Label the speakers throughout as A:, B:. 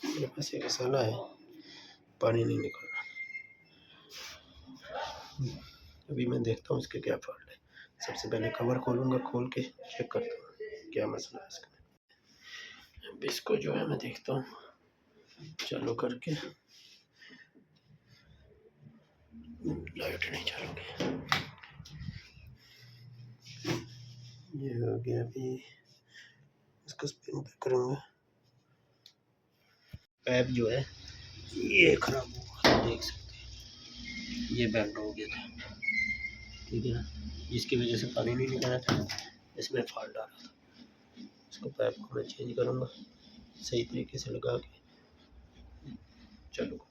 A: मेरे पास एक मसाला है, पानी नहीं निकल रहा। अभी मैं देखता हूँ इसके क्या फॉल्ट है। सबसे पहले कवर खोलूँगा, खोल के चेक करता हूँ क्या मसला है इसका। अब इसको जो है मैं देखता हूँ चालू करके, लाइट नहीं चालू की। ये हो गया। अभी इसको स्पिन पे करूँगा। पैप जो है ये खराब हुआ, देख सकते हैं ये बेंड हो गया था, ठीक है ना, जिसकी वजह से पानी नहीं निकल रहा था, इसमें फॉल्ट आ रहा था। इसको पैप को मैं चेंज करूँगा सही तरीके से लगा के। चलो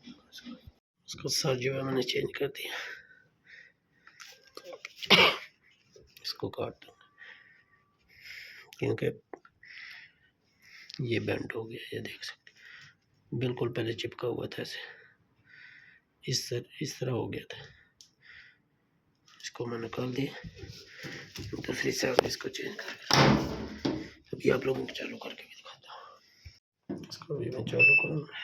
A: इसको सर जो है मैंने चेंज कर दिया, इसको काट दूँगा क्योंकि ये बेंड हो गया, ये देख सकते बिल्कुल पहले चिपका हुआ था ऐसे, इस तरह हो गया था। इसको मैं निकाल दिया, दूसरी साइड इसको चेंज कर, अभी आप लोगों को चालू करके भी दिखाता हूँ। इसको भी मैं चालू करूँगा।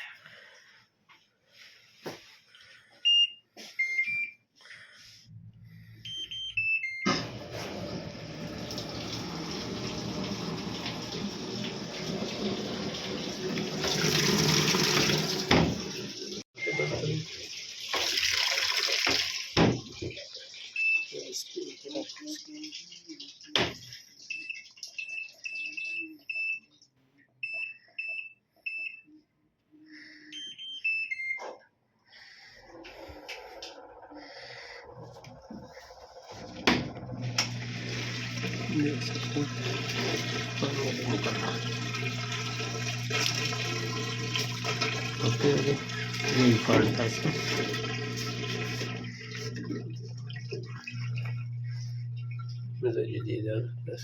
A: देख सकते हैं निकलना। ओके, यही फॉल्ट था इसका।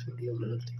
A: वीडियो बनाते